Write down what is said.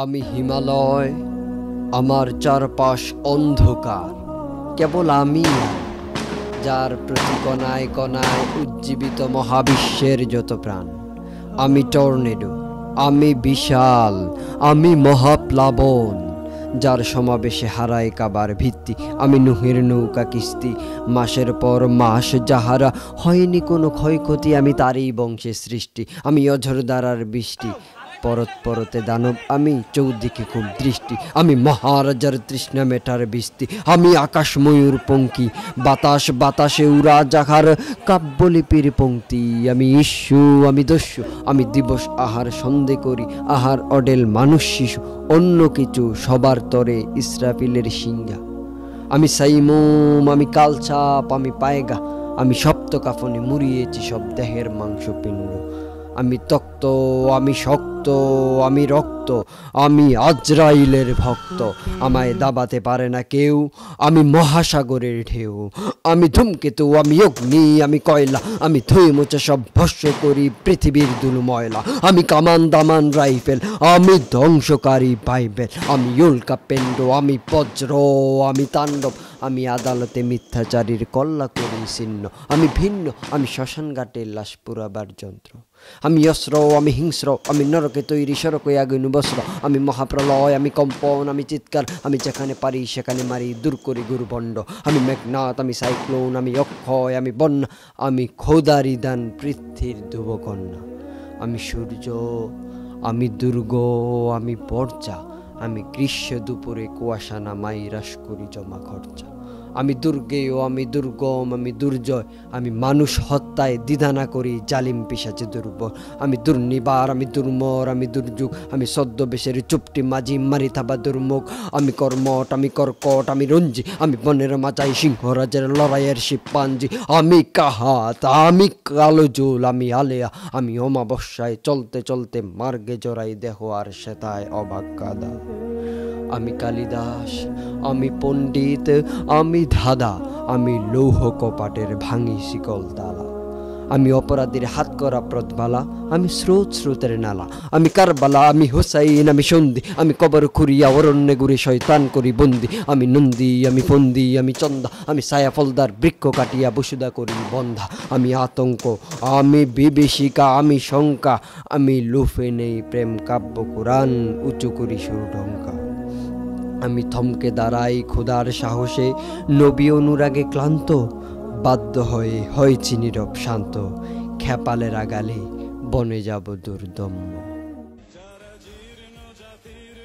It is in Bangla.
আমি হিমালয়, আমার চারপাশ অন্ধকার, কেবল আমি, যার প্রতি কণায় কণায় উজ্জীবিত মহাবিশ্বের যত প্রাণ। আমি টর্নেডো, আমি বিশাল, আমি মহাপ্লাবন, যার সমাবেশে হারায় কাবার ভিত্তি। আমি নুহের নৌকা কিস্তি, মাসের পর মাস যাহারা হয়নি কোনো ক্ষয়ক্ষতি, আমি তারই বংশে সৃষ্টি। আমি অঝরধারার বৃষ্টি, পরত পরতে দানব আমি, চৌদিকে খুব দৃষ্টি। আমি মহারাজার তৃষ্ণা মেটার বৃষ্টি, আমি আকাশ ময়ূর পঙ্কি, বাতাস বাতাসে উড়া যাহার কাব্যলিপির পঙ্ক্তি। আমি ইস্যু, আমি দস্যু, আমি দিবস আহার সন্ধে করি, আহার অডেল মানুষ শিশু, অন্য কিছু সবার তরে ইসরাফিলের সিংহা। আমি সাইমুম, আমি কালচাপ, আমি পায়গা, আমি সপ্ত কাফনে মুড়িয়েছি সব দেহের মাংসপিণ্ড। আমি তক্ত, আমি শক্ত, আমি রক্ত, আমি আজরাইলের ভক্ত, আমায় দাবাতে পারে না কেউ। আমি মহাসাগরের ঢেউ, আমি ধূমকেতু, আমি অগ্নি, আমি কয়লা, আমি ধুয়ে মুছে সব ভস্য করি পৃথিবীর ধুলো ময়লা। আমি কামান দামান রাইফেল, আমি ধ্বংসকারী বাইবেল, আমি উল্কাপিণ্ড, আমি বজ্র, আমি তাণ্ডব, আমি আদালতে মিথ্যাচারীর কল্লা করি ছিন্ন। আমি ভিন্ন, আমি শ্মশানঘাটের লাশ পুরাবার যন্ত্র। আমি অস্ত্র, আমি হিংস্র, আমি নরকে তৈরি সড়কে আগুন বস্ত্র। আমি মহাপ্রলয়, আমি কম্পন, আমি চিৎকার, আমি যেখানে পারি সেখানে মারি, দূর করি গুরুবণ্ড। আমি মেঘনাথ, আমি সাইক্লোন, আমি অক্ষয়, আমি বন্যা, আমি খোদারি দান পৃথ্বীর ধ্রুবকন্যা। আমি সূর্য, আমি দুর্গ, আমি বর্জা, আমি গ্রীষ্ম দুপুরে কুয়াশা নামাই হ্রাস করি জমা খরচা। আমি দুর্গেয়, আমি দুর্গম, আমি দুর্জয়, আমি মানুষ হত্যায় দ্বিধা না করি জালিম পিশাচে দুর্বল। আমি দুর্নিবার, আমি দুর্মর, আমি দুর্যোগ, আমি ছদ্মবেশের চুপটি মাঝি মারি থাবা দুর্মুখ। আমি কর্মট, আমি কর্কট, আমি রঞ্জি, আমি বনের মাচাই সিংহরাজের লড়াইয়ের শিবপাঞ্জি। আমি কাহাত, আমি কালোজুল, আমি আলেয়া, আমি অমাবস্যায় চলতে চলতে মার্গে জড়াই দেহ আর সেতায় অবাক্যাদা। আমি কালিদাস, আমি পণ্ডিত, আমি ধাঁধা, আমি লৌহ কপাটের ভাঙি শিকল তালা। আমি অপরাধীর হাত করা প্রতবালা, আমি স্রোতের নালা। আমি কারবালা, আমি হুসাইন, আমি সন্ধি, আমি কবর খুঁড়িয়া অরণ্যে ঘুরে শয়তান করি বন্দি। আমি নন্দী, আমি ফন্দি, আমি চন্দা, আমি ছায়া ফলদার বৃক্ষ কাটিয়া বসুদা করি বন্ধা। আমি আতঙ্ক, আমি বিভীষিকা, আমি শঙ্কা, আমি লুফে নেই প্রেম কাব্য কোরআন, উঁচু করি সুরঢঙ্কা। আমি থমকে দাঁড়াই ক্ষুধার সাহসে, নবী অনুরাগে ক্লান্ত, বাধ্য হয়ে হয়েছি নীরব শান্ত। খেপালের আগালে বনে যাব দুর্দম্য। যারা জীর্ণ জাতির